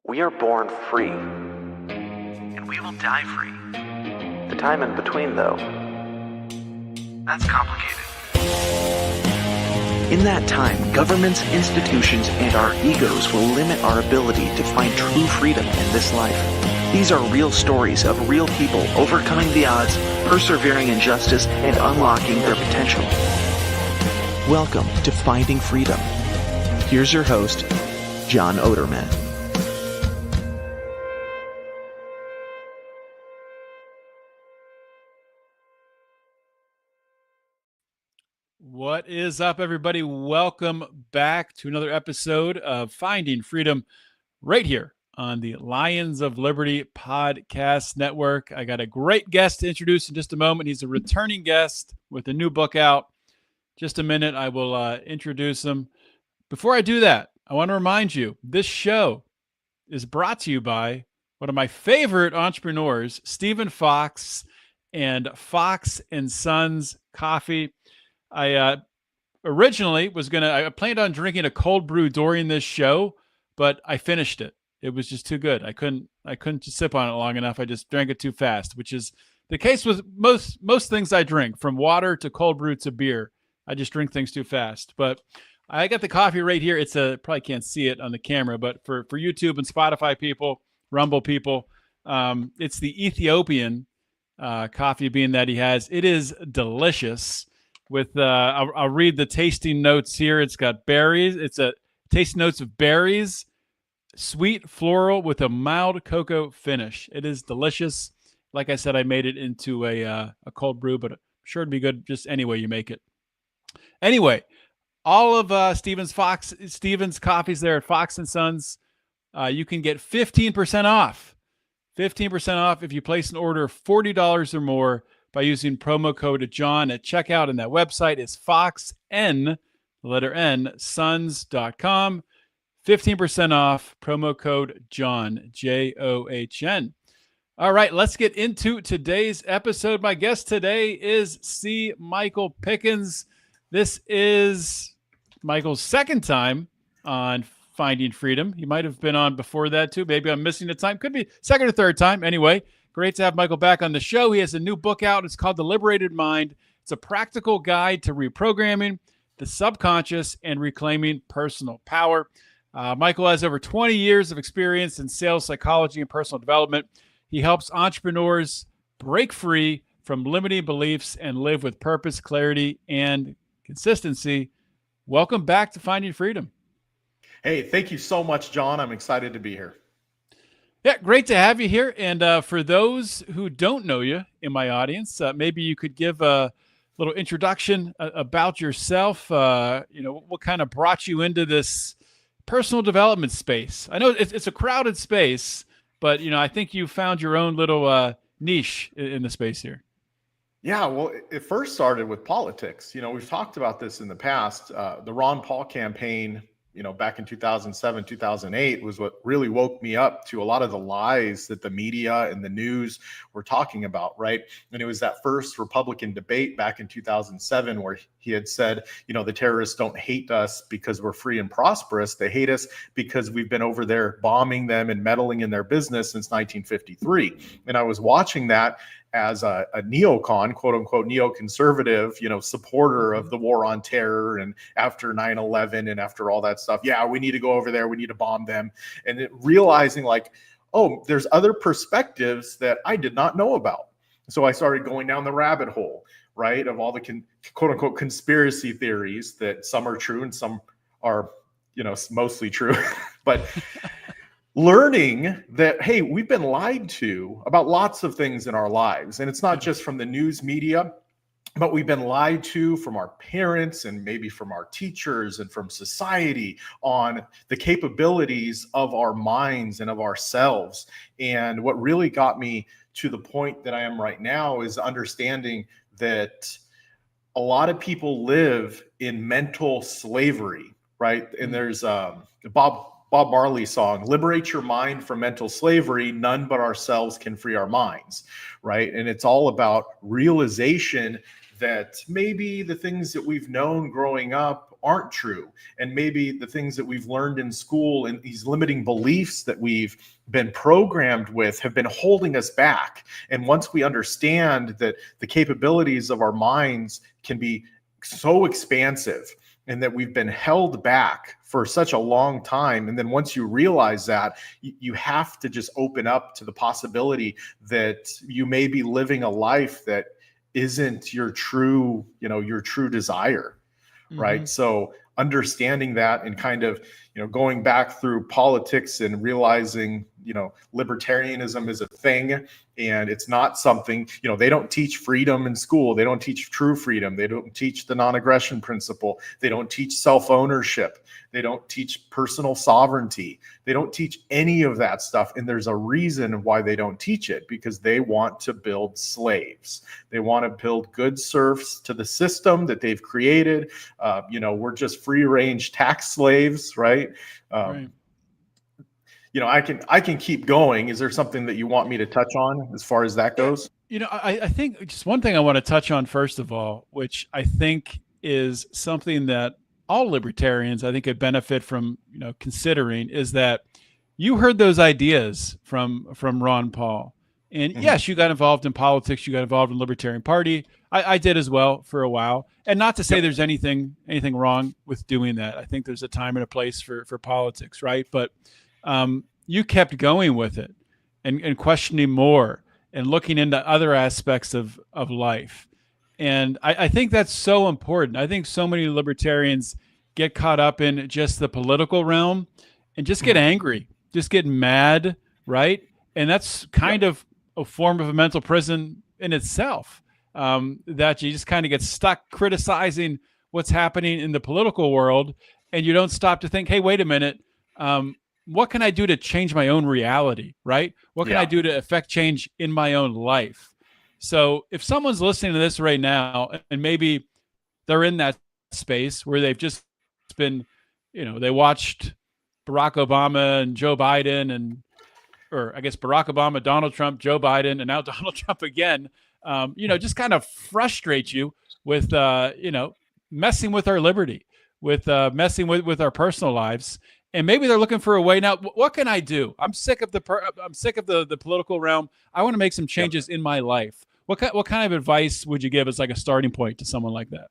We are born free. And we will die free. The time in between, though, that's complicated. In that time, governments, institutions, and our egos will limit our ability to find true freedom in this life. These are real stories of real people overcoming the odds, persevering in justice, and unlocking their potential. Welcome to Finding Freedom. Here's your host, John Oderman. What is up, everybody? Welcome back to another episode of Finding Freedom right here on the Lions of Liberty podcast network. I got a great guest to introduce in just a moment. He's a returning guest with a new book out. Just a minute, I will introduce him. Before I do that, I want to remind you, this show is brought to you by one of my favorite entrepreneurs, Stephen Fox and Fox & Sons Coffee. I originally I planned on drinking a cold brew during this show, but I finished it. It was just too good. I couldn't just sip on it long enough. I just drank it too fast, which is the case with most things I drink, from water to cold brew to beer. I just drink things too fast. But I got the coffee right here. It's probably can't see it on the camera, but for YouTube and Spotify people, Rumble people, it's the Ethiopian coffee bean that he has. It is delicious. With I'll read the tasting notes here. It's got berries. It's a tasting notes of berries, sweet floral with a mild cocoa finish. It is delicious. Like I said, I made it into a cold brew, but I'm sure it'd be good just any way you make it. Anyway, all of Stephen's coffees there at Fox & Sons. You can get 15% off. 15% off if you place an order of $40 or more by using promo code John at checkout. And that website is foxn, the letter N, sons.com. 15% off, promo code John, John. All right, let's get into today's episode. My guest today is C. Michael Pickens. This is Michael's second time on Finding Freedom. He might have been on before that too. Maybe I'm missing the time. Could be second or third time. Anyway, great to have Michael back on the show. He has a new book out. It's called The Liberated Mind. It's a practical guide to reprogramming the subconscious and reclaiming personal power. Michael has over 20 years of experience in sales psychology and personal development. He helps entrepreneurs break free from limiting beliefs and live with purpose, clarity, and consistency. Welcome back to Finding Freedom. Hey, thank you so much, John. I'm excited to be here. Yeah, great to have you here. And for those who don't know you in my audience, maybe you could give a little introduction about yourself. What kind of brought you into this personal development space? I know it's a crowded space, but I think you found your own little niche in the space here. Yeah, well, it first started with politics. We've talked about this in the past. The Ron Paul campaign, back in 2007, 2008 was what really woke me up to a lot of the lies that the media and the news were talking about, right? And it was that first Republican debate back in 2007 where he had said, the terrorists don't hate us because we're free and prosperous. They hate us because we've been over there bombing them and meddling in their business since 1953. And I was watching that as a neocon, quote unquote, neoconservative, supporter of the war on terror. And after 9/11 and after all that stuff, yeah, we need to go over there. We need to bomb them. And realizing there's other perspectives that I did not know about. So I started going down the rabbit hole, right, of all the quote unquote conspiracy theories that some are true and some are, mostly true. But learning that, hey, we've been lied to about lots of things in our lives. And it's not just from the news media, but we've been lied to from our parents and maybe from our teachers and from society on the capabilities of our minds and of ourselves. And what really got me to the point that I am right now is understanding that a lot of people live in mental slavery, right? And there's Bob Marley song, "Liberate your mind from mental slavery. None but ourselves can free our minds," right? And it's all about realization that maybe the things that we've known growing up aren't true. And maybe the things that we've learned in school and these limiting beliefs that we've been programmed with have been holding us back. And once we understand that the capabilities of our minds can be so expansive and that we've been held back for such a long time, and then once you realize that, you have to just open up to the possibility that you may be living a life that isn't your true, your true desire, right? So understanding that and kind of, going back through politics and realizing, libertarianism is a thing and it's not something, they don't teach freedom in school. They don't teach true freedom. They don't teach the non-aggression principle. They don't teach self-ownership. They don't teach personal sovereignty. They don't teach any of that stuff. And there's a reason why they don't teach it, because they want to build slaves. They want to build good serfs to the system that they've created. We're just free range tax slaves, right? Right. I can keep going. Is there something that you want me to touch on as far as that goes? I think just one thing I want to touch on first of all, which I think is something that all libertarians I think could benefit from, considering, is that you heard those ideas from Ron Paul. And yes, you got involved in politics. You got involved in the Libertarian Party. I did as well for a while. And not to say there's anything wrong with doing that. I think there's a time and a place for politics, right? But you kept going with it and questioning more and looking into other aspects of life. And I think that's so important. I think so many libertarians get caught up in just the political realm and just get angry, just get mad, right? And that's kind of a form of a mental prison in itself, that you just kind of get stuck criticizing what's happening in the political world, and you don't stop to think, hey, wait a minute, what can I do to change my own reality, right? What can I do to affect change in my own life? So if someone's listening to this right now and maybe they're in that space where they've just been, they watched Barack Obama and Joe Biden or I guess Barack Obama, Donald Trump, Joe Biden, and now Donald Trump again, just kind of frustrate you with, messing with our liberty, with messing with our personal lives. And maybe they're looking for a way now. What can I do? I'm sick of the political realm. I want to make some changes in my life. What kind of advice would you give as like a starting point to someone like that?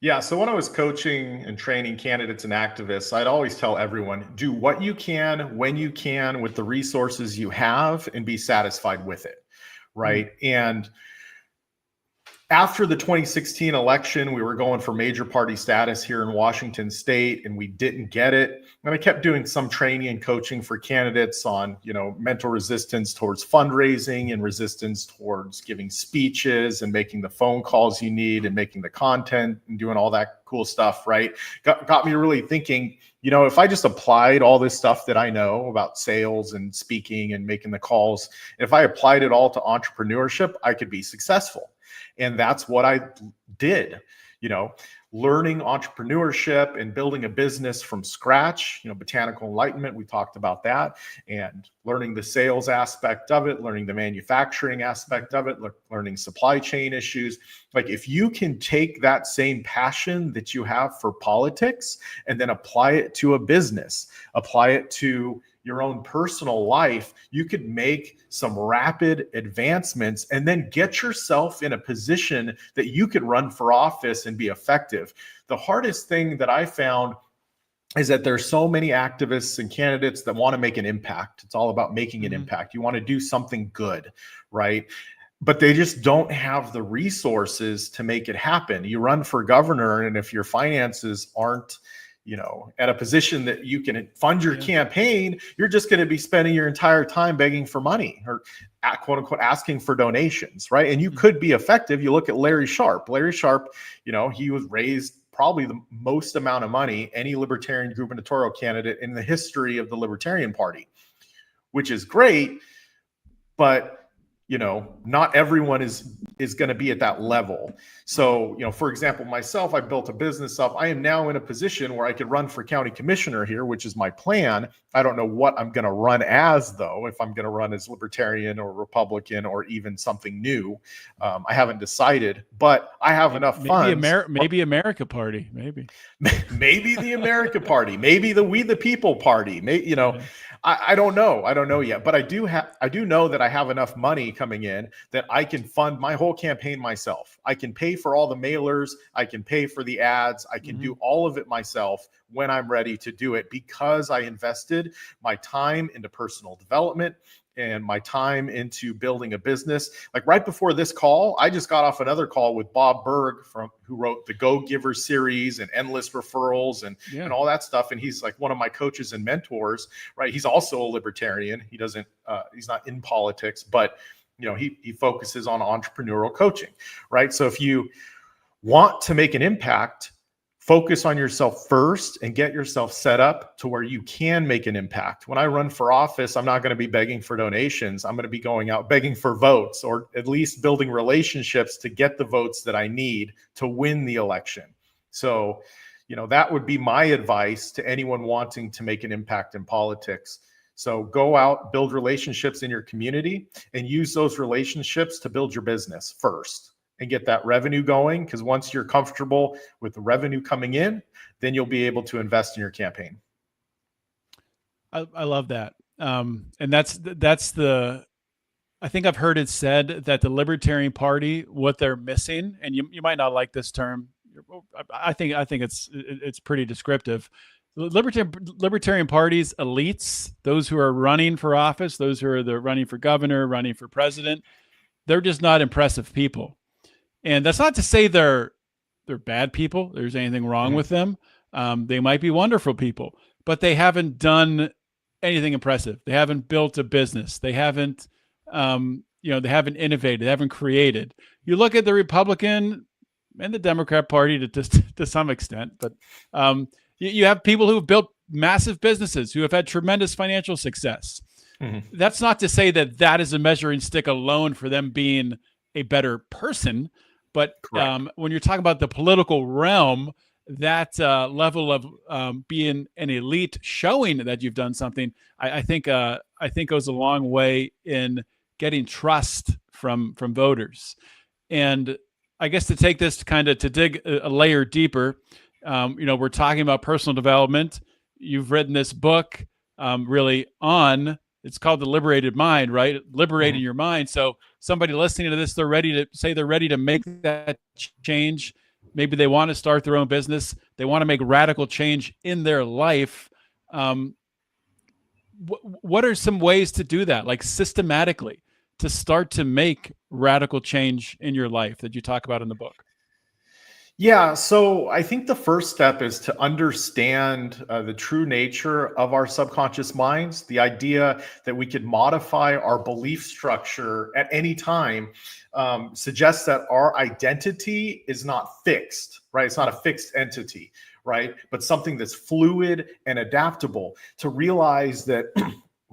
Yeah. So when I was coaching and training candidates and activists, I'd always tell everyone, do what you can, when you can, with the resources you have, and be satisfied with it. Right. And after the 2016 election, we were going for major party status here in Washington state, and we didn't get it. And I kept doing some training and coaching for candidates on, mental resistance towards fundraising and resistance towards giving speeches and making the phone calls you need and making the content and doing all that cool stuff, right? Got me really thinking, if I just applied all this stuff that I know about sales and speaking and making the calls, if I applied it all to entrepreneurship, I could be successful. And that's what I did, learning entrepreneurship and building a business from scratch, botanical enlightenment. We talked about that, and learning the sales aspect of it, learning the manufacturing aspect of it, learning supply chain issues. Like if you can take that same passion that you have for politics and then apply it to a business, apply it to your own personal life, you could make some rapid advancements and then get yourself in a position that you could run for office and be effective. The hardest thing that I found is that there's so many activists and candidates that want to make an impact. It's all about making an impact. You want to do something good, right? But they just don't have the resources to make it happen. You run for governor, and if your finances aren't at a position that you can fund your campaign, you're just going to be spending your entire time begging for money or quote unquote asking for donations, right? And you could be effective. You look at Larry Sharp. Larry Sharp, he was raised probably the most amount of money any libertarian gubernatorial candidate in the history of the Libertarian Party, which is great. But not everyone is going to be at that level. So, for example, myself, I built a business up. I am now in a position where I could run for county commissioner here, which is my plan. I don't know what I'm going to run as, though, if I'm going to run as Libertarian or Republican or even something new. I haven't decided, but I have enough funds. Maybe America Party, maybe the America Party, maybe the We the People Party, I don't know. I don't know yet, but I do know that I have enough money coming in that I can fund my whole campaign myself. I can pay for all the mailers. I can pay for the ads. I can do all of it myself when I'm ready to do it, because I invested my time into personal development and my time into building a business. Like right before this call, I just got off another call with Bob Berg who wrote the Go Giver series and Endless Referrals and all that stuff. And he's like one of my coaches and mentors, right? He's also a libertarian. He doesn't, he's not in politics, but he focuses on entrepreneurial coaching, right? So if you want to make an impact, focus on yourself first and get yourself set up to where you can make an impact. When I run for office, I'm not going to be begging for donations. I'm going to be going out begging for votes, or at least building relationships to get the votes that I need to win the election. So, that would be my advice to anyone wanting to make an impact in politics. So go out, build relationships in your community, and use those relationships to build your business first and get that revenue going. Because once you're comfortable with the revenue coming in, then you'll be able to invest in your campaign. I love that. And that's I think I've heard it said that the Libertarian Party, what they're missing, and you might not like this term. I think it's pretty descriptive. Libertarian Party's elites, those who are running for office, those who are running for governor, running for president, they're just not impressive people. And that's not to say they're bad people. There's anything wrong with them. They might be wonderful people, but they haven't done anything impressive. They haven't built a business. They haven't, they haven't innovated. They haven't created. You look at the Republican and the Democrat Party to some extent, but you have people who have built massive businesses who have had tremendous financial success. That's not to say that is a measuring stick alone for them being a better person. But when you're talking about the political realm, that level of being an elite, showing that you've done something, I think goes a long way in getting trust from voters. And I guess to take this to dig a layer deeper, we're talking about personal development. You've written this book it's called The Liberated Mind, right? Liberating your mind. So somebody listening to this, they're ready to make that change. Maybe they want to start their own business. They want to make radical change in their life. What are some ways to do that, like systematically, to start to make radical change in your life that you talk about in the book? Yeah, so I think the first step is to understand the true nature of our subconscious minds. The idea that we could modify our belief structure at any time suggests that our identity is not fixed, right? It's not a fixed entity, right? But something that's fluid and adaptable. To realize that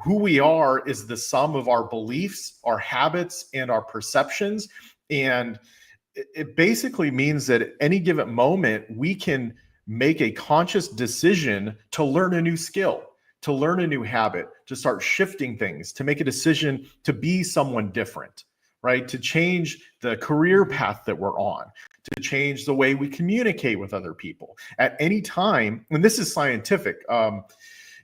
who we are is the sum of our beliefs, our habits, and our perceptions. And it basically means that at any given moment, we can make a conscious decision to learn a new skill, to learn a new habit, to start shifting things, to make a decision to be someone different, right? To change the career path that we're on, to change the way we communicate with other people at any time. And this is scientific.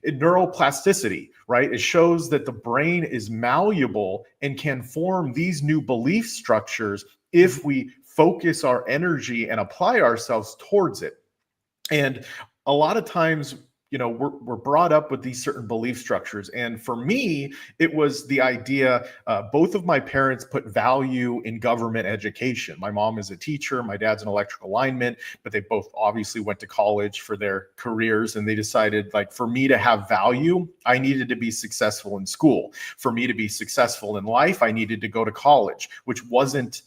Neuroplasticity, right? It shows that the brain is malleable and can form these new belief structures if we focus our energy and apply ourselves towards it. And a lot of times, we're brought up with these certain belief structures. And for me, it was the idea, both of my parents put value in government education. My mom is a teacher, my dad's an electrical lineman, but they both obviously went to college for their careers. And they decided, for me to have value, I needed to be successful in school. For me to be successful in life, I needed to go to college, which wasn't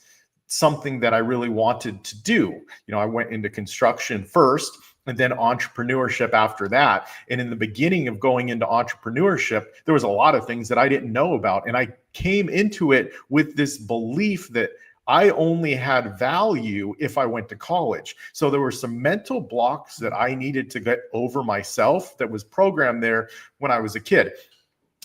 something that I really wanted to do. I went into construction first, and then entrepreneurship after that. And in the beginning of going into entrepreneurship, there was a lot of things that I didn't know about. And I came into it with this belief that I only had value if I went to college. So there were some mental blocks that I needed to get over myself that was programmed there when I was a kid.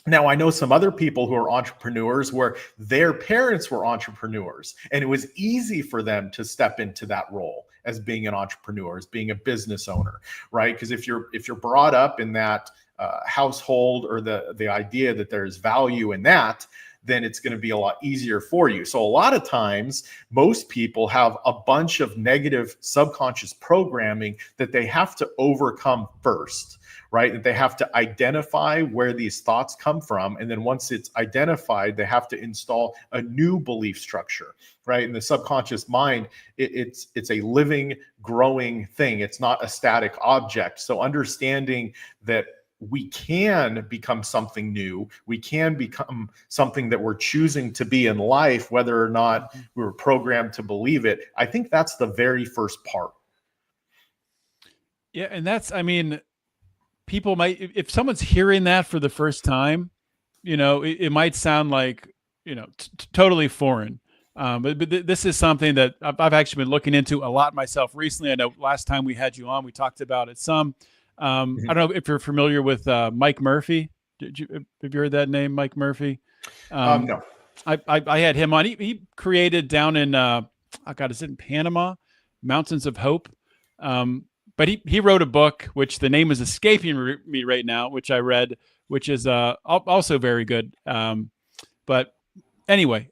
Now, I know some other people who are entrepreneurs where their parents were entrepreneurs, and it was easy for them to step into that role as being an entrepreneur, as being a business owner, right? Because if you're brought up in that household, or the idea that there's value in that, then it's going to be a lot easier for you. So a lot of times, most people have a bunch of negative subconscious programming that they have to overcome first, right? That they have to identify where these thoughts come from. And then once it's identified, they have to install a new belief structure, right? In the subconscious mind, it's a living, growing thing. It's not a static object. So understanding that we can become something new, we can become something that we're choosing to be in life, whether or not we were programmed to believe it. I think that's the very first part. Yeah. And that's, I mean, people might, if someone's hearing that for the first time, it might sound like, totally foreign. But this is something that I've actually been looking into a lot myself recently. I know last time we had you on, we talked about it some. I don't know if you're familiar with Mike Murphy. Have you heard that name, Mike Murphy? No. I had him on. He created down in, is it in Panama? Mountains of Hope. But he wrote a book, which the name is escaping me right now, which I read, which is also very good. But anyway,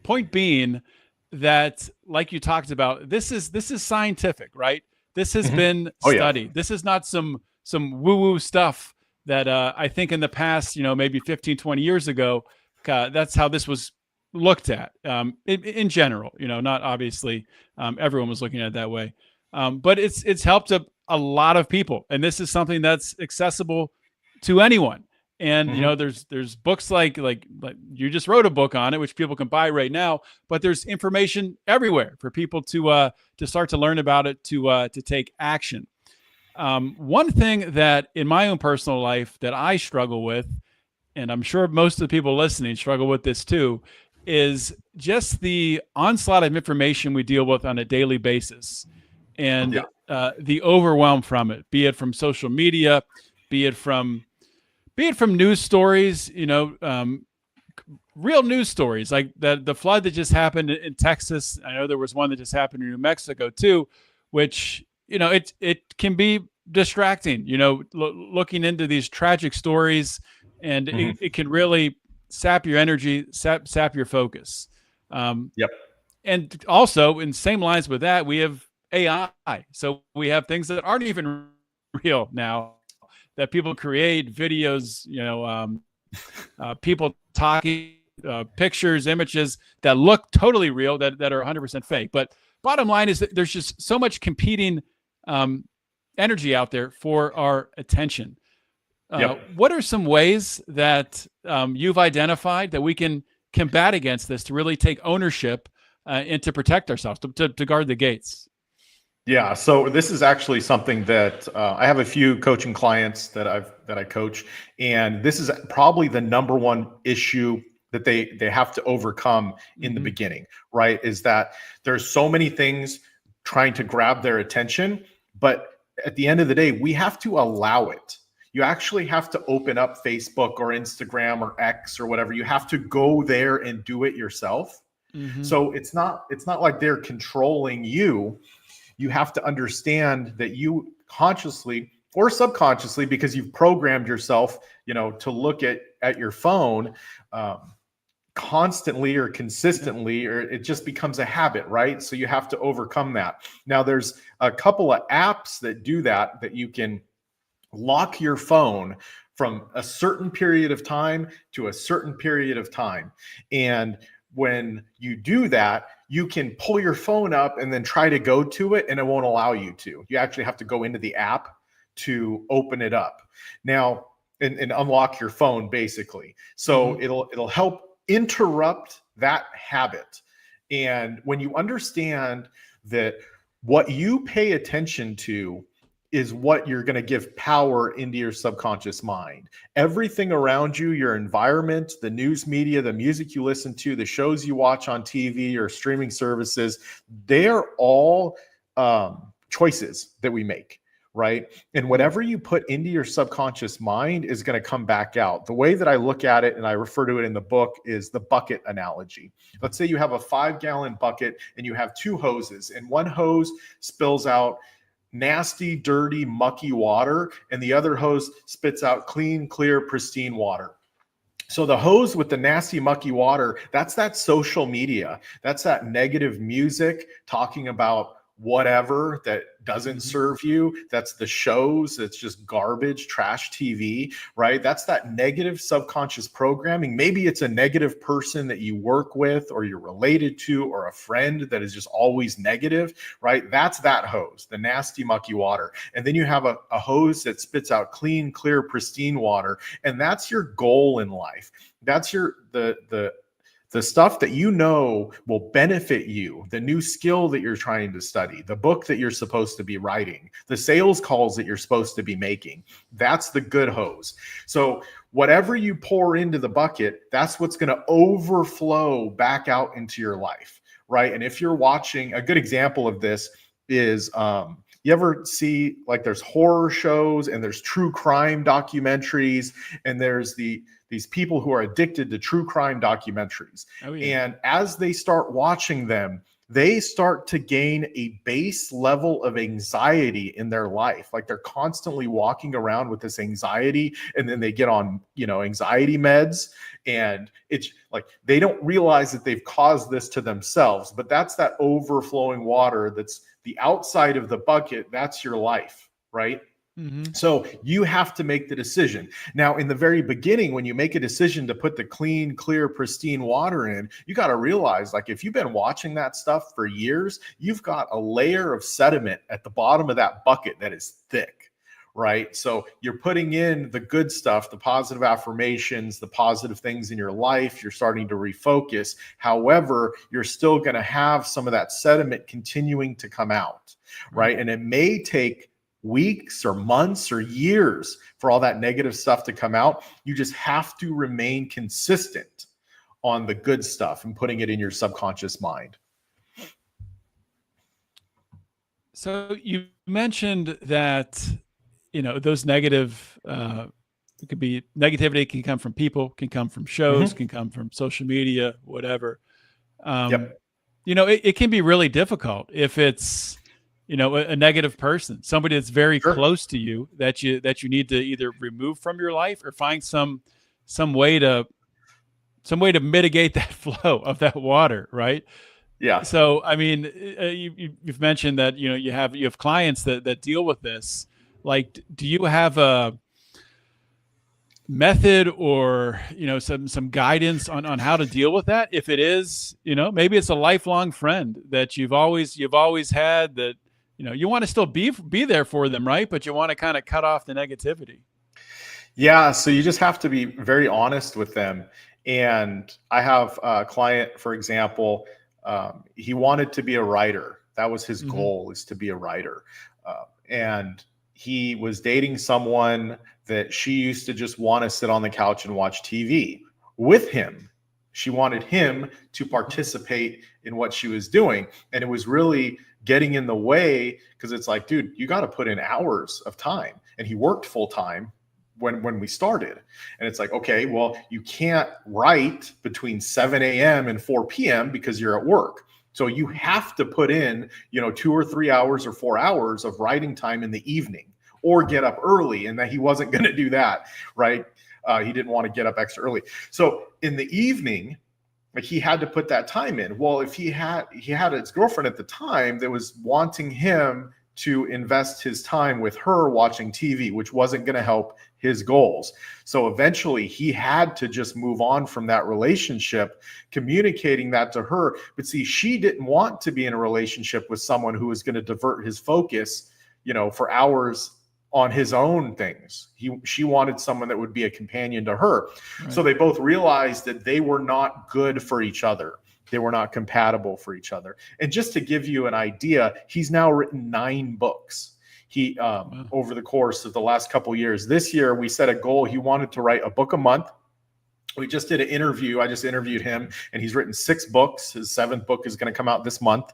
point being that, like you talked about, this is scientific, right? This has been studied. Yeah. This is not some woo-woo stuff that I think in the past, maybe 15, 20 years ago, that's how this was looked at in general, not obviously everyone was looking at it that way. But it's helped a lot of people. And this is something that's accessible to anyone. And, there's books like you just wrote a book on it, which people can buy right now, but there's information everywhere for people to start to learn about it, to take action. One thing that in my own personal life that I struggle with, and I'm sure most of the people listening struggle with this too, is just the onslaught of information we deal with on a daily basis. And the overwhelm from it, be it from social media, be it from news stories, real news stories like the flood that just happened in Texas. I know there was one that just happened in New Mexico too, which, it can be distracting, looking into these tragic stories, and it can really sap your energy, sap your focus. And also in same lines with that, we have AI. So we have things that aren't even real now that people create, videos, people talking, pictures, images that look totally real that are 100% fake. But bottom line is that there's just so much competing energy out there for our attention. What are some ways that you've identified that we can combat against this, to really take ownership and to protect ourselves, to guard the gates? Yeah, so this is actually something that I have a few coaching clients that I coach, and this is probably the number one issue that they have to overcome in the beginning, right? Is that there's so many things trying to grab their attention, but at the end of the day, we have to allow it. You actually have to open up Facebook or Instagram or X or whatever. You have to go there and do it yourself. So it's not like they're controlling you. You have to understand that you consciously or subconsciously, because you've programmed yourself, to look at your phone constantly or consistently, or it just becomes a habit, right? So you have to overcome that. Now, there's a couple of apps that do that you can lock your phone from a certain period of time to a certain period of time. And when you do that, you can pull your phone up and then try to go to it, and it won't allow you to. You actually have to go into the app to open it up now and unlock your phone, basically. So it'll help interrupt that habit. And when you understand that what you pay attention to is what you're going to give power into your subconscious mind. Everything around you, your environment, the news media, the music you listen to, the shows you watch on TV or streaming services, they are all choices that we make, right? And whatever you put into your subconscious mind is going to come back out. The way that I look at it, and I refer to it in the book, is the bucket analogy. Let's say you have a 5-gallon bucket and you have 2 hoses, and one hose spills out nasty, dirty, mucky water, and the other hose spits out clean, clear, pristine water. So the hose with the nasty, mucky water, that's that social media. That's that negative music talking about whatever that doesn't serve you. That's the shows. It's just garbage, trash TV, right? That's that negative subconscious programming. Maybe it's a negative person that you work with or you're related to, or a friend that is just always negative, right? That's that hose, the nasty, mucky water. And then you have a hose that spits out clean, clear, pristine water. And that's your goal in life. That's the stuff that you know will benefit you, the new skill that you're trying to study, the book that you're supposed to be writing, the sales calls that you're supposed to be making. That's the good hose. So whatever you pour into the bucket, that's what's going to overflow back out into your life, right? And if you're watching, a good example of this is, you ever see, like, there's horror shows and there's true crime documentaries, and there's these people who are addicted to true crime documentaries. Oh, yeah. And as they start watching them, they start to gain a base level of anxiety in their life. Like, they're constantly walking around with this anxiety, and then they get on, anxiety meds, and it's like they don't realize that they've caused this to themselves. But that's that overflowing water that's the outside of the bucket. That's your life, right? Mm-hmm. So you have to make the decision. Now, in the very beginning, when you make a decision to put the clean, clear, pristine water in, you got to realize, like, if you've been watching that stuff for years, you've got a layer of sediment at the bottom of that bucket that is thick, right? So you're putting in the good stuff, the positive affirmations, the positive things in your life. You're starting to refocus. However, you're still going to have some of that sediment continuing to come out, right? And it may take weeks or months or years for all that negative stuff to come out. You just have to remain consistent on the good stuff and putting it in your subconscious mind. So you mentioned that, those negative, it could be negativity, can come from people, can come from shows, can come from social media, whatever. Yep. It can be really difficult if it's, a negative person, somebody that's very close to you that you need to either remove from your life or find some way to mitigate that flow of that water, right? Yeah. So, I mean, you've mentioned that, you have clients that deal with this. Like, do you have a method or, some guidance on how to deal with that? If it is, maybe it's a lifelong friend that you've always had that, you want to still be there for them, right? But you want to kind of cut off the negativity. Yeah. So you just have to be very honest with them. And I have a client, for example, he wanted to be a writer. That was his goal, is to be a writer. And he was dating someone that she used to just want to sit on the couch and watch TV with him. She wanted him to participate in what she was doing. And it was really getting in the way, because it's like, dude, you got to put in hours of time. And he worked full time when we started. And it's like, okay, well, you can't write between 7 a.m. and 4 p.m. because you're at work. So you have to put in, 2 or 3 hours or 4 hours of writing time in the evening, or get up early. And that he wasn't going to do that, right? He didn't want to get up extra early. So in the evening, like, he had to put that time in. Well, if he had his girlfriend at the time that was wanting him to invest his time with her watching TV, which wasn't going to help his goals. So eventually he had to just move on from that relationship, communicating that to her. But see, she didn't want to be in a relationship with someone who was going to divert his focus, for hours on his own things. She wanted someone that would be a companion to her. Right. So they both realized that they were not good for each other. They were not compatible for each other. And just to give you an idea, he's now written 9 books. He over the course of the last couple of years. This year, we set a goal. He wanted to write a book a month. We just did an interview. I just interviewed him, and he's written 6 books. His 7th book is going to come out this month,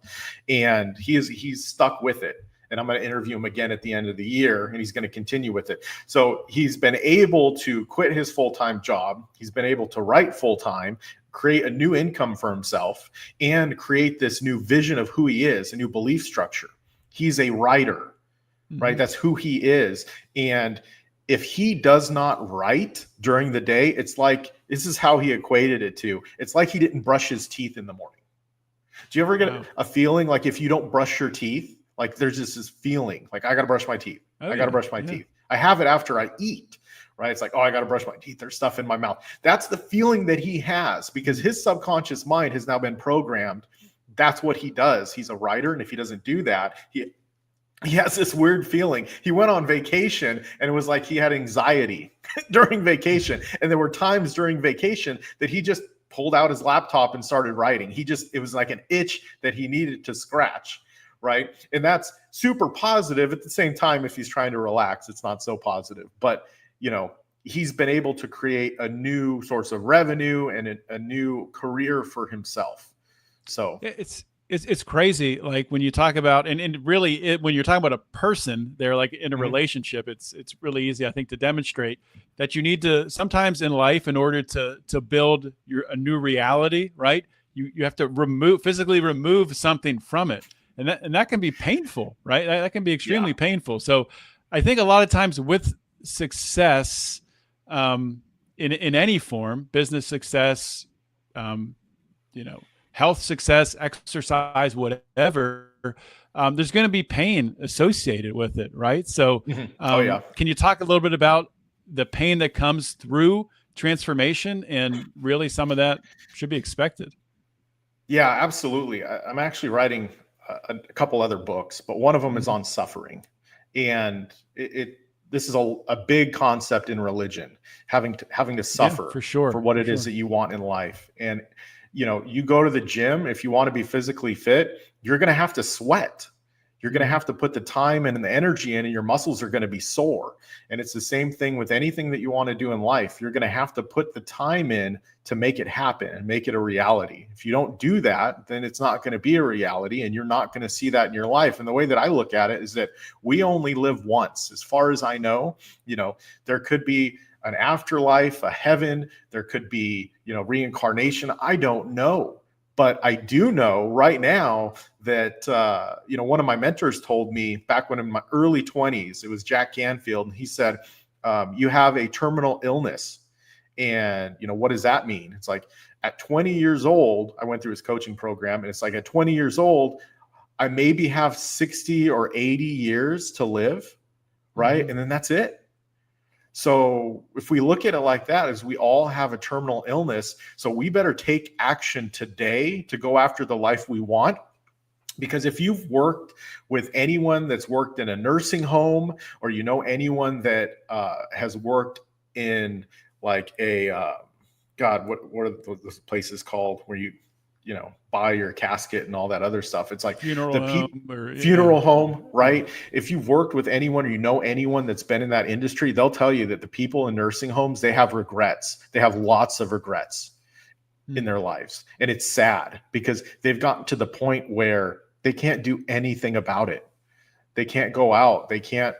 and he's stuck with it. And I'm going to interview him again at the end of the year, and he's going to continue with it. So he's been able to quit his full-time job. He's been able to write full-time, create a new income for himself, and create this new vision of who he is, a new belief structure. He's a writer, right? That's who he is. And if he does not write during the day, it's like, this is how he equated it to. It's like he didn't brush his teeth in the morning. Do you ever get a feeling like if you don't brush your teeth, like there's just this feeling like, I got to brush my teeth. I got to brush my teeth. I have it after I eat, right? It's like, oh, I got to brush my teeth. There's stuff in my mouth. That's the feeling that he has because his subconscious mind has now been programmed. That's what he does. He's a writer. And if he doesn't do that, he has this weird feeling. He went on vacation and it was like he had anxiety during vacation. And there were times during vacation that he just pulled out his laptop and started writing. It was like an itch that he needed to scratch, right? And that's super positive. At the same time, if he's trying to relax, it's not so positive. But, he's been able to create a new source of revenue and a new career for himself. So it's crazy. Like when you talk about, and really when you're talking about a person, they're like in a relationship, it's really easy, I think, to demonstrate that you need to sometimes in life in order to build a new reality, right? You have to physically remove something from it. And that can be painful, right? That can be extremely painful. So I think a lot of times with success, in any form, business success, health success, exercise, whatever, there's going to be pain associated with it, right? So can you talk a little bit about the pain that comes through transformation, and really some of that should be expected? Yeah, absolutely. I'm actually writing a couple other books, but one of them is on suffering. And this is a big concept in religion, having to suffer for what it is that you want in life. And you go to the gym, if you want to be physically fit, you're going to have to sweat. You're going to have to put the time in and the energy in, and your muscles are going to be sore. And it's the same thing with anything that you want to do in life. You're going to have to put the time in to make it happen and make it a reality. If you don't do that, then it's not going to be a reality, and you're not going to see that in your life. And the way that I look at it is that we only live once. As far as I know, there could be an afterlife, a heaven, there could be, reincarnation. I don't know. But I do know right now that, one of my mentors told me back when in my early 20s, it was Jack Canfield, and he said, you have a terminal illness. And, what does that mean? It's like at 20 years old, I went through his coaching program, and it's like at 20 years old, I maybe have 60 or 80 years to live, right? And then that's it. So if we look at it like that, as we all have a terminal illness, so we better take action today to go after the life we want. Because if you've worked with anyone that's worked in a nursing home, or anyone that has worked in like a what are those places called where you buy your casket and all that other stuff. It's like funeral home, right? If you've worked with anyone or anyone that's been in that industry, they'll tell you that the people in nursing homes, they have regrets. They have lots of regrets in their lives. And it's sad because they've gotten to the point where they can't do anything about it. They can't go out. They can't,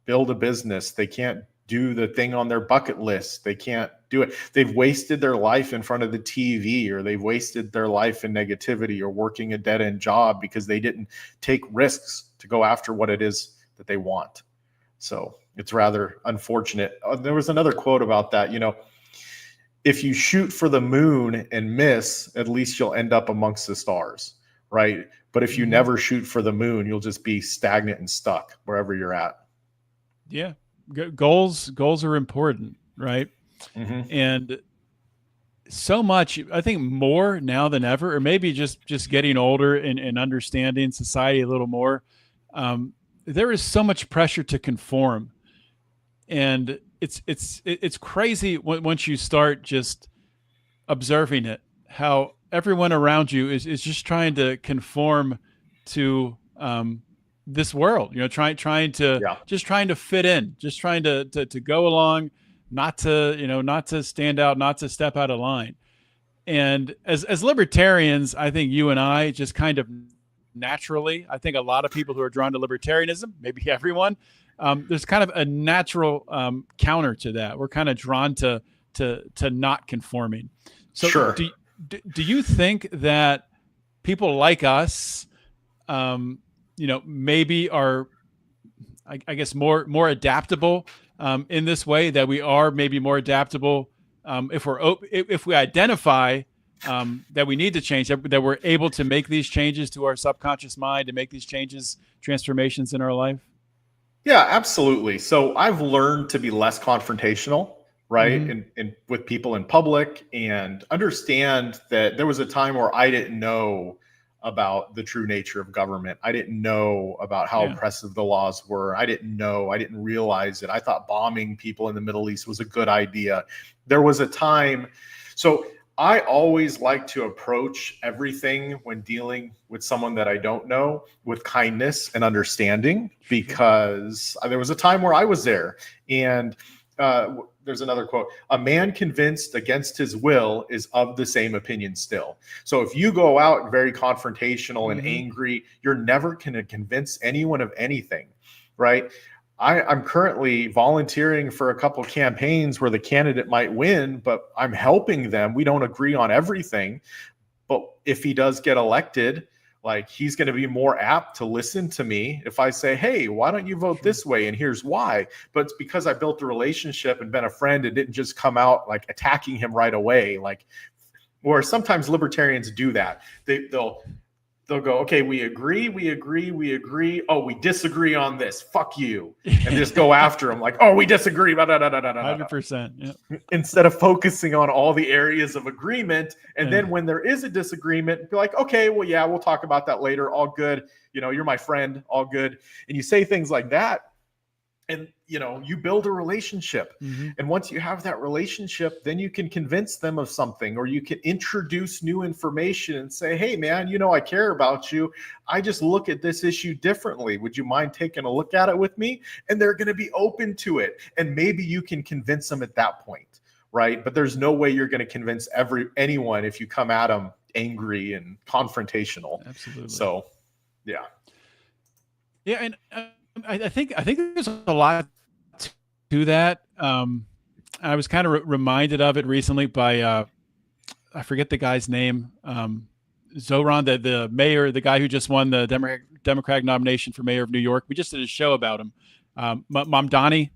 build a business. They can't do the thing on their bucket list. They can't do it. They've wasted their life in front of the TV, or they've wasted their life in negativity or working a dead-end job because they didn't take risks to go after what it is that they want. So it's rather unfortunate. There was another quote about that, if you shoot for the moon and miss, at least you'll end up amongst the stars, right? But if you never shoot for the moon, you'll just be stagnant and stuck wherever you're at. Yeah. Goals are important, right? And so much, I think more now than ever, or maybe just getting older and understanding society a little more. There is so much pressure to conform, and it's crazy once you start just observing it, how everyone around you is just trying to conform to this world, trying to Yeah. just trying to fit in, just trying to go along, not to stand out, not to step out of line. And as libertarians, I think you and I just kind of naturally, I think a lot of people who are drawn to libertarianism, maybe everyone, there's kind of a natural counter to that. We're kind of drawn to not conforming. So Sure. do you think that people like us, maybe are, I guess, more adaptable in this way, that we are maybe more adaptable if we identify that we need to change, that we're able to make these changes to our subconscious mind and make these transformations in our life? Yeah, absolutely. So I've learned to be less confrontational, right? Mhm. And with people in public, and understand that there was a time where I didn't know about the true nature of government. I didn't know about how Yeah. oppressive the laws were. I didn't realize it. I thought bombing people in the Middle East was a good idea. There was a time. So I always like to approach everything when dealing with someone that I don't know with kindness and understanding, because there was a time where I was there. And there's another quote: a man convinced against his will is of the same opinion still. So if you go out very confrontational and angry, you're never going to convince anyone of anything, right? I'm currently volunteering for a couple campaigns where the candidate might win, but I'm helping them. We don't agree on everything, but if he does get elected, like, he's going to be more apt to listen to me if I say, hey, why don't you vote this way? And here's why. But it's because I built a relationship and been a friend, and didn't just come out like attacking him right away. Like, or sometimes libertarians do that. They'll go, okay, we agree. Oh, we disagree on this. Fuck you. And just go after them like, oh, we disagree. 100%. Yeah. Instead of focusing on all the areas of agreement. And then when there is a disagreement, be like, okay, well, yeah, we'll talk about that later. All good. You're my friend. All good. And you say things like that. And, you build a relationship. And once you have that relationship, then you can convince them of something, or you can introduce new information and say, hey, man, I care about you. I just look at this issue differently. Would you mind taking a look at it with me? And they're going to be open to it. And maybe you can convince them at that point, right? But there's no way you're going to convince anyone if you come at them angry and confrontational. Absolutely. So, yeah. Yeah, and I think there's a lot to that. I was kind of reminded of it recently by I forget the guy's name, Zoran, the mayor, the guy who just won the Democratic nomination for mayor of New York. We just did a show about him. Mamdani,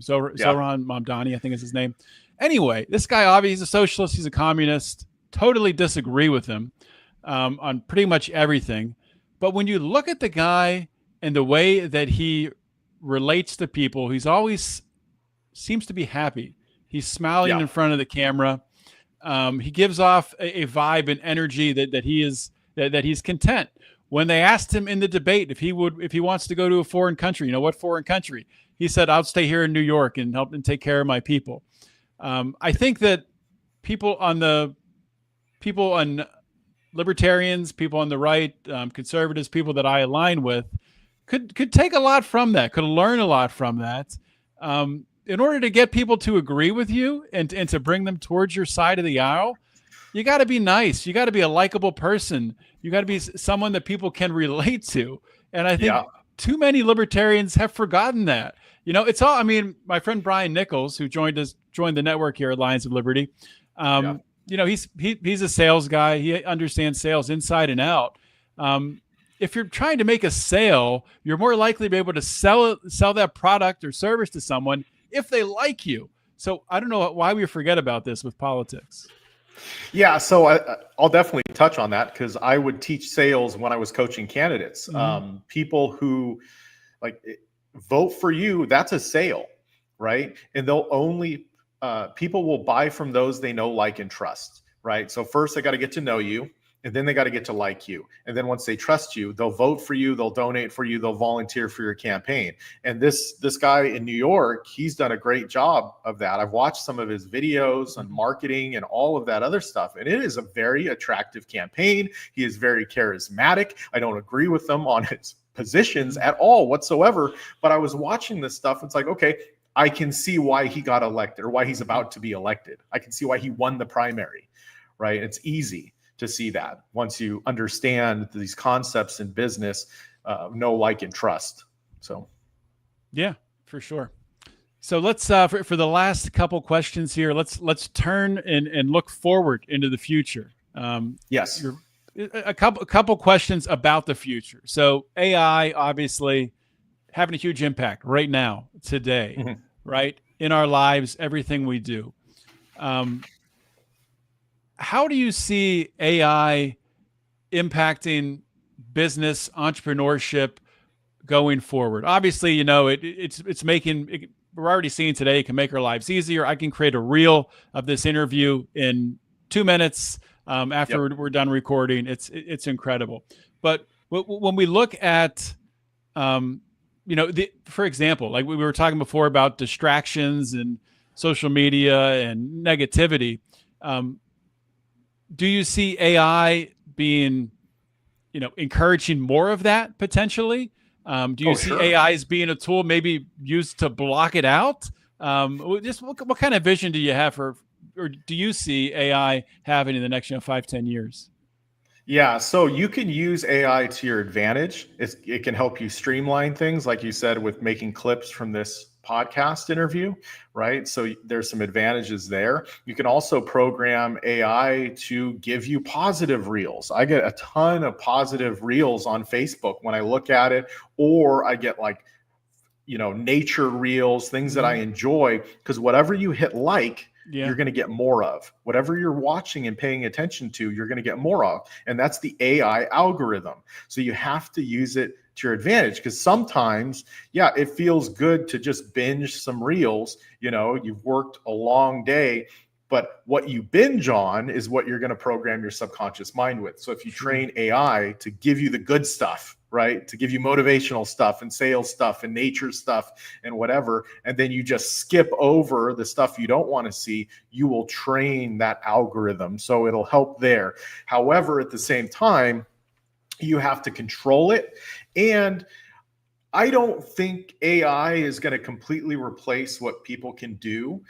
Zoran Mamdani, I think is his name. Anyway, this guy, obviously, he's a socialist. He's a communist. Totally disagree with him on pretty much everything. But when you look at the guy and the way that he relates to people, he's always seems to be happy. He's smiling in front of the camera. He gives off a vibe and energy that he's content. When they asked him in the debate if he wants to go to a foreign country, what foreign country, he said, I'll stay here in New York and help and take care of my people. I think that people on libertarians, people on the right, conservatives, people that I align with, could take a lot from that, could learn a lot from that. In order to get people to agree with you and to bring them towards your side of the aisle, you got to be nice. You got to be a likable person. You got to be someone that people can relate to. And I think too many libertarians have forgotten that. It's all, my friend Brian Nichols, who joined the network here at Lions of Liberty, he's a sales guy. He understands sales inside and out. If you're trying to make a sale, you're more likely to be able to sell that product or service to someone if they like you. So I don't know why we forget about this with politics. Yeah, so I'll definitely touch on that, because I would teach sales when I was coaching candidates. People who vote for you, that's a sale, right? And they'll only people will buy from those they know, like, and trust, right? So first, I got to get to know you. And then they got to get to like you. And then once they trust you, they'll vote for you, they'll donate for you, they'll volunteer for your campaign. And this guy in New York, he's done a great job of that. I've watched some of his videos on marketing and all of that other stuff. And it is a very attractive campaign. He is very charismatic. I don't agree with him on his positions at all whatsoever. But I was watching this stuff. It's like, okay, I can see why he got elected or why he's about to be elected. I can see why he won the primary, right? It's easy to see that once you understand these concepts in business, know, like, and trust. So, yeah, for sure. So let's for the last couple questions here, let's turn and look forward into the future. Yes, a couple questions about the future. So AI obviously having a huge impact right now, today, right, in our lives, everything we do. How do you see AI impacting business entrepreneurship going forward? Obviously, it's making. We're already seeing today it can make our lives easier. I can create a reel of this interview in 2 minutes after we're done recording. It's incredible. But when we look at, for example, like we were talking before about distractions and social media and negativity. Do you see AI being, encouraging more of that potentially? Do you see AI as being a tool maybe used to block it out? Just what kind of vision do you have or do you see AI having in the next 5-10 years? Yeah, so you can use AI to your advantage. It can help you streamline things, like you said, with making clips from this podcast interview, right? So there's some advantages there. You can also program AI to give you positive reels. I get a ton of positive reels on Facebook when I look at it, or I get nature reels, things that I enjoy, because whatever you hit you're going to get more of. Whatever you're watching and paying attention to, you're going to get more of. And that's the AI algorithm. So you have to use it to your advantage, because sometimes, it feels good to just binge some reels. You've worked a long day, but what you binge on is what you're going to program your subconscious mind with. So if you train AI to give you the good stuff, right, to give you motivational stuff and sales stuff and nature stuff and whatever, and then you just skip over the stuff you don't want to see, you will train that algorithm. So it'll help there. However, at the same time, you have to control it. And I don't think AI is going to completely replace what people can do.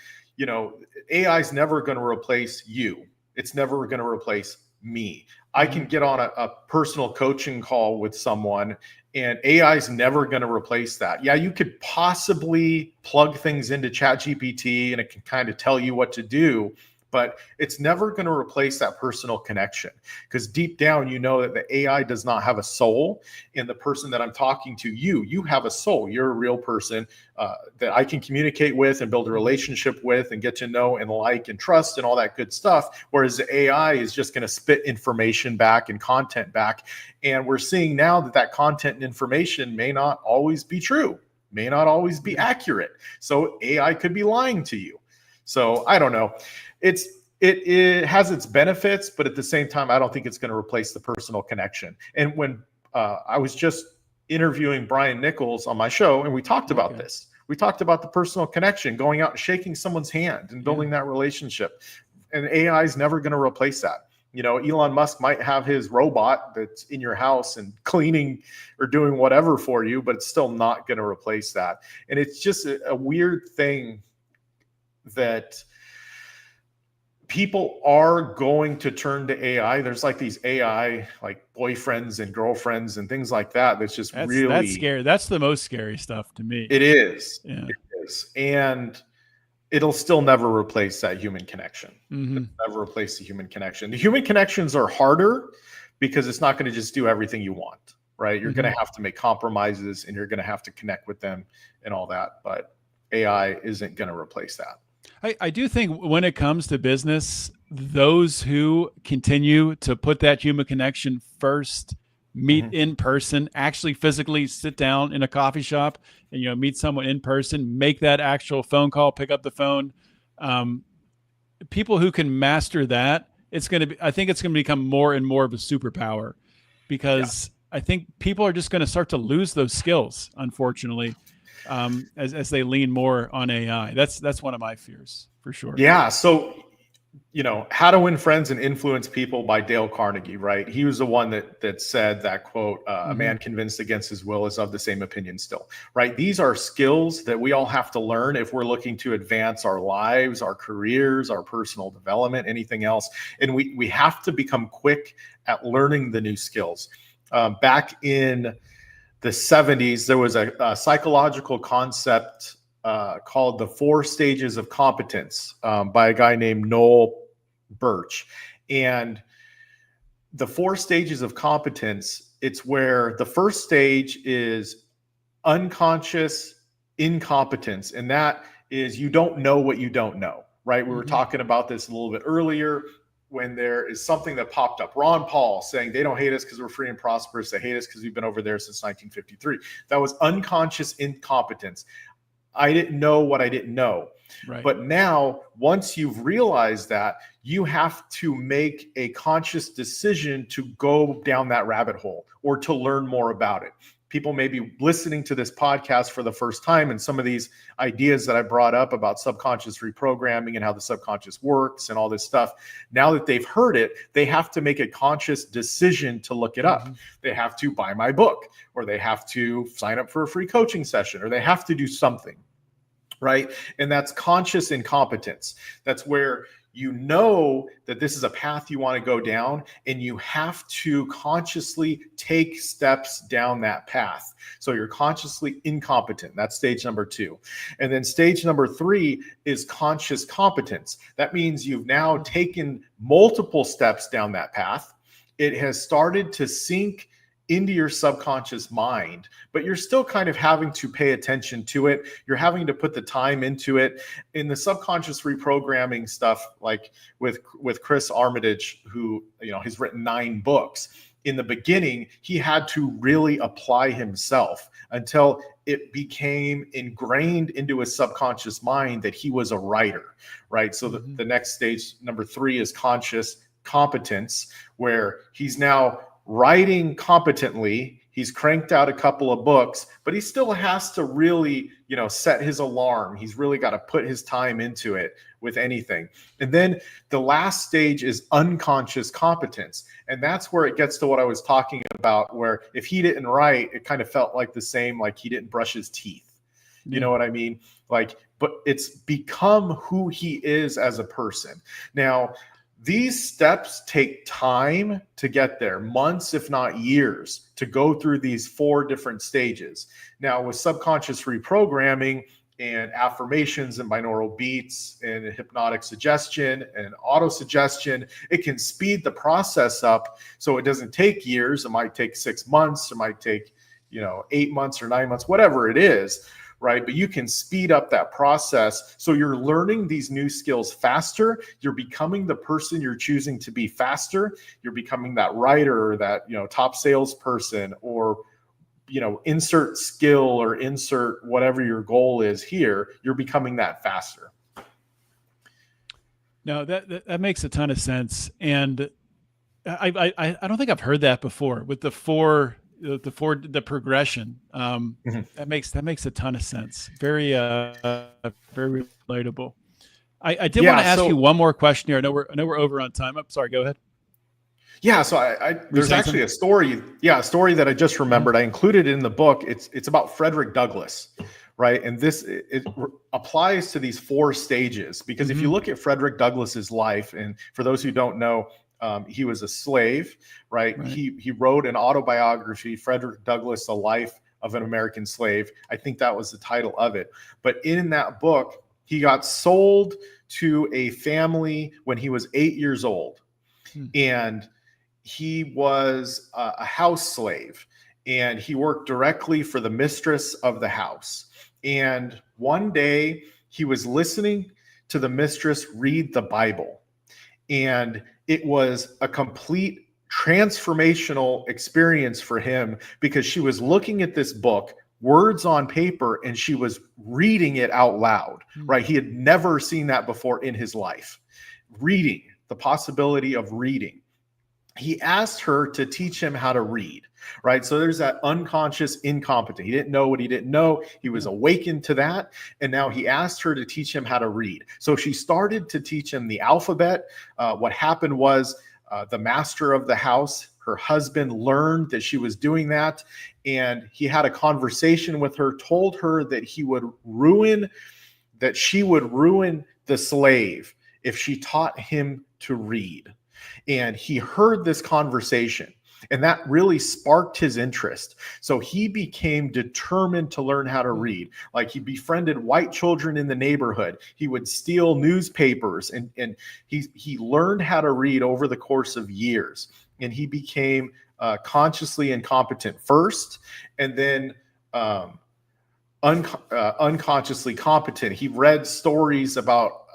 AI is never going to replace you. It's never going to replace me. I can get on a personal coaching call with someone, and AI is never going to replace that. Yeah, you could possibly plug things into ChatGPT and it can kind of tell you what to do, but it's never going to replace that personal connection, because deep down, that the AI does not have a soul. And the person that I'm talking to, you have a soul. You're a real person that I can communicate with and build a relationship with and get to know and like and trust and all that good stuff. Whereas the AI is just going to spit information back and content back. And we're seeing now that content and information may not always be true, may not always be accurate. So AI could be lying to you. So I don't know. It has its benefits, but at the same time, I don't think it's going to replace the personal connection. And when I was just interviewing Brian Nichols on my show, and we talked about this. We talked about the personal connection, going out and shaking someone's hand and building that relationship. And AI is never going to replace that. Elon Musk might have his robot that's in your house and cleaning or doing whatever for you, but it's still not going to replace that. And it's just a weird thing that people are going to turn to AI. There's like these AI like boyfriends and girlfriends and things like that. That's scary. That's the most scary stuff to me. It is. Yeah. It is. And it'll still never replace that human connection. Never replace the human connection. The human connections are harder because it's not going to just do everything you want, right? You're going to have to make compromises and you're going to have to connect with them and all that. But AI isn't going to replace that. I do think when it comes to business, those who continue to put that human connection first, meet in person, actually physically sit down in a coffee shop and, meet someone in person, make that actual phone call, pick up the phone. People who can master that I think it's going to become more and more of a superpower, because I think people are just going to start to lose those skills, unfortunately, as they lean more on AI. That's one of my fears, for sure. Yeah. So, How to Win Friends and Influence People by Dale Carnegie, right? He was the one that said that quote, a man convinced against his will is of the same opinion still, right? These are skills that we all have to learn if we're looking to advance our lives, our careers, our personal development, anything else. And we have to become quick at learning the new skills. Back in the 70s, there was a psychological concept called the 4 stages of competence by a guy named Noel Birch. And the 4 stages of competence, it's where the first stage is unconscious incompetence. And that is, you don't know what you don't know, right? We were talking about this a little bit earlier, when there is something that popped up. Ron Paul saying they don't hate us because we're free and prosperous. They hate us because we've been over there since 1953. That was unconscious incompetence. I didn't know what I didn't know. Right. But now, once you've realized that, you have to make a conscious decision to go down that rabbit hole or to learn more about it. People may be listening to this podcast for the first time, and some of these ideas that I brought up about subconscious reprogramming and how the subconscious works and all this stuff, now that they've heard it, they have to make a conscious decision to look it up. They have to buy my book, or they have to sign up for a free coaching session, or they have to do something, right? And that's conscious incompetence. That's where you know that this is a path you want to go down, and you have to consciously take steps down that path. So you're consciously incompetent. That's stage number 2. And then stage number 3 is conscious competence. That means you've now taken multiple steps down that path. It has started to sink into your subconscious mind, but you're still kind of having to pay attention to it. You're having to put the time into it. In the subconscious reprogramming stuff, like with Chris Armitage, who, he's written 9 books. In the beginning, he had to really apply himself until it became ingrained into his subconscious mind that he was a writer, right? So the next stage, number 3, is conscious competence, where he's now writing competently. He's cranked out a couple of books, but he still has to really, set his alarm. He's really got to put his time into it with anything. And then the last stage is unconscious competence. And that's where it gets to what I was talking about, where if he didn't write, it kind of felt like the same, like he didn't brush his teeth. You know what I mean? But it's become who he is as a person. Now, these steps take time to get there, months, if not years, to go through these 4 different stages. Now, with subconscious reprogramming and affirmations and binaural beats and hypnotic suggestion and auto-suggestion, it can speed the process up so it doesn't take years. It might take 6 months. It might take, 8 months or 9 months, whatever it is. Right? But you can speed up that process. So you're learning these new skills faster. You're becoming the person you're choosing to be faster. You're becoming that writer or that, top salesperson, or, insert skill or insert whatever your goal is here. You're becoming that faster. No, that makes a ton of sense. And I don't think I've heard that before with the progression. That makes a ton of sense. Very very relatable. I did want to ask you one more question here. I know we're over on time. I'm sorry, go ahead. Yeah, so there's actually a story that I just remembered. I included it in the book. It's about Frederick Douglass, right? And it applies to these 4 stages, because if you look at Frederick Douglass's life, and for those who don't know, he was a slave, right? He wrote an autobiography, Frederick Douglass, A Life of an American Slave. I think that was the title of it. But in that book, he got sold to a family when he was 8 years old. And he was a house slave, and he worked directly for the mistress of the house. And one day he was listening to the mistress read the Bible, and it was a complete transformational experience for him, because she was looking at this book, words on paper, and she was reading it out loud, right? He had never seen that before in his life, reading the possibility of reading. He asked her to teach him how to read, right? So there's that unconscious incompetent. He didn't know what he didn't know. He was awakened to that. And now he asked her to teach him how to read. So she started to teach him the alphabet. What happened was the master of the house, her husband, learned that she was doing that. And he had a conversation with her, told her that she would ruin the slave if she taught him to read. And he heard this conversation, and that really sparked his interest. So he became determined to learn how to read. Like, he befriended white children in the neighborhood. He would steal newspapers, and he learned how to read over the course of years. And he became consciously incompetent first, and then unconsciously competent. He read stories about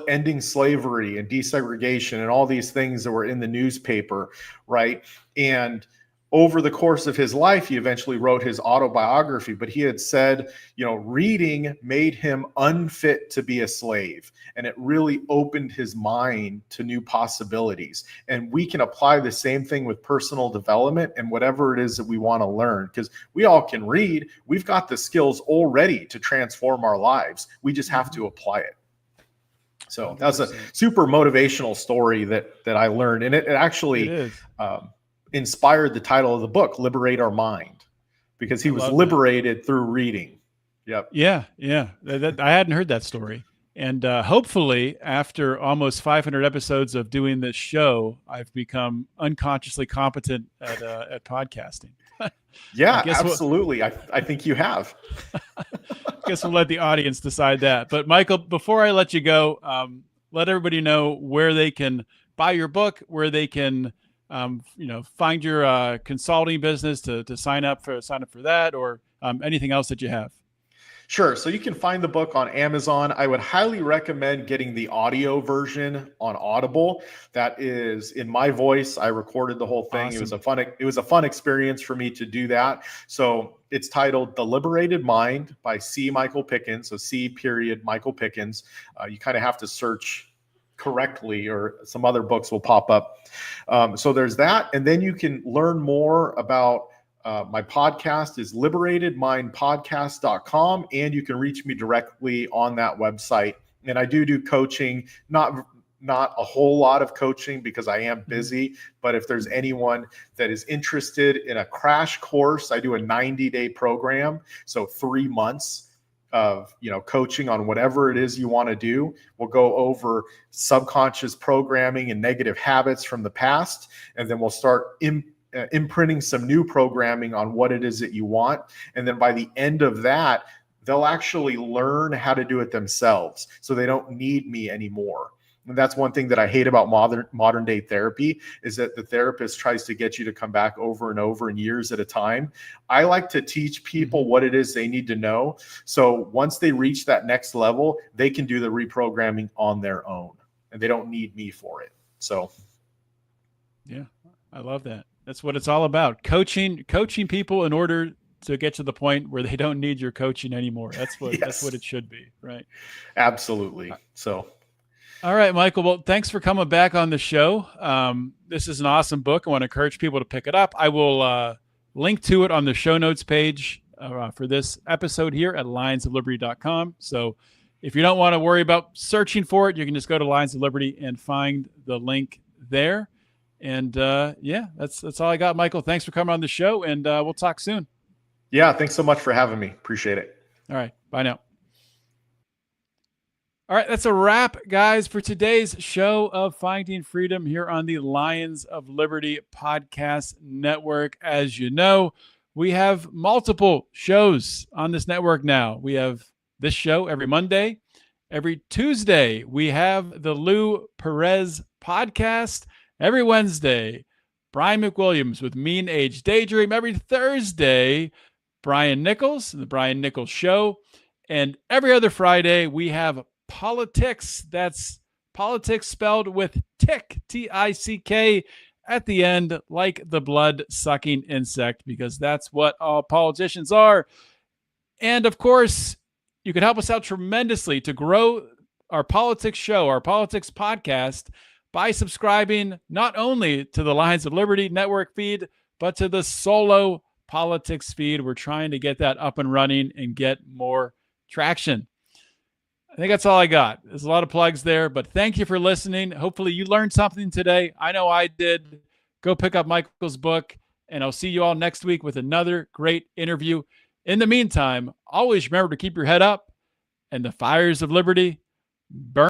ending slavery and desegregation and all these things that were in the newspaper, right? And over the course of his life, he eventually wrote his autobiography, but he had said, reading made him unfit to be a slave. And it really opened his mind to new possibilities. And we can apply the same thing with personal development and whatever it is that we want to learn, because we all can read. We've got the skills already to transform our lives. We just have to apply it. So that's a super motivational story that I learned. And it actually inspired the title of the book, Liberate Our Mind, because he was liberated through reading. Yep. Yeah. I hadn't heard that story. And hopefully, after almost 500 episodes of doing this show, I've become unconsciously competent at podcasting. Yeah, absolutely. I think you have. I guess we'll let the audience decide that. But Michael, before I let you go, let everybody know where they can buy your book, where they can, find your consulting business to sign up for that, or anything else that you have. Sure. So you can find the book on Amazon. I would highly recommend getting the audio version on Audible. That is in my voice. I recorded the whole thing. Awesome. It was a fun experience for me to do that. So it's titled The Liberated Mind by C. Michael Pickens. So C. Michael Pickens. You kind of have to search correctly, or some other books will pop up. So there's that. And then you can learn more about my podcast is liberatedmindpodcast.com, and you can reach me directly on that website. And I do coaching, not a whole lot of coaching because I am busy, but if there's anyone that is interested in a crash course, I do a 90-day program. So 3 months of, coaching on whatever it is you want to do. We'll go over subconscious programming and negative habits from the past, and then we'll start imprinting some new programming on what it is that you want. And then by the end of that, they'll actually learn how to do it themselves. So they don't need me anymore. And that's one thing that I hate about modern day therapy, is that the therapist tries to get you to come back over and over and years at a time. I like to teach people what it is they need to know. So once they reach that next level, they can do the reprogramming on their own, and they don't need me for it. So yeah, I love that. That's what it's all about. Coaching people in order to get to the point where they don't need your coaching anymore. That's what That's what it should be, right? Absolutely. So, all right, Michael. Well, thanks for coming back on the show. This is an awesome book. I want to encourage people to pick it up. I will link to it on the show notes page for this episode here at lionsofliberty.com. So if you don't want to worry about searching for it, you can just go to Lions of Liberty and find the link there. And that's all I got, Michael. Thanks for coming on the show, and we'll talk soon. Yeah, thanks so much for having me. Appreciate it. All right, bye now. All right, that's a wrap, guys, for today's show of Finding Freedom here on the Lions of Liberty Podcast Network. As you know, we have multiple shows on this network now. We have this show every Monday. Every Tuesday, we have the Lou Perez podcast. Every Wednesday, Brian McWilliams with Mean Age Daydream. Every Thursday, Brian Nichols and the Brian Nichols Show. And every other Friday, we have Politics. That's politics spelled with tick, T-I-C-K, at the end, like the blood-sucking insect, because that's what all politicians are. And, of course, you can help us out tremendously to grow our politics show, our politics podcast, by subscribing not only to the Lions of Liberty network feed, but to the solo politics feed. We're trying to get that up and running and get more traction. I think that's all I got. There's a lot of plugs there, but thank you for listening. Hopefully you learned something today. I know I did. Go pick up Michael's book, and I'll see you all next week with another great interview. In the meantime, always remember to keep your head up and the fires of liberty burn.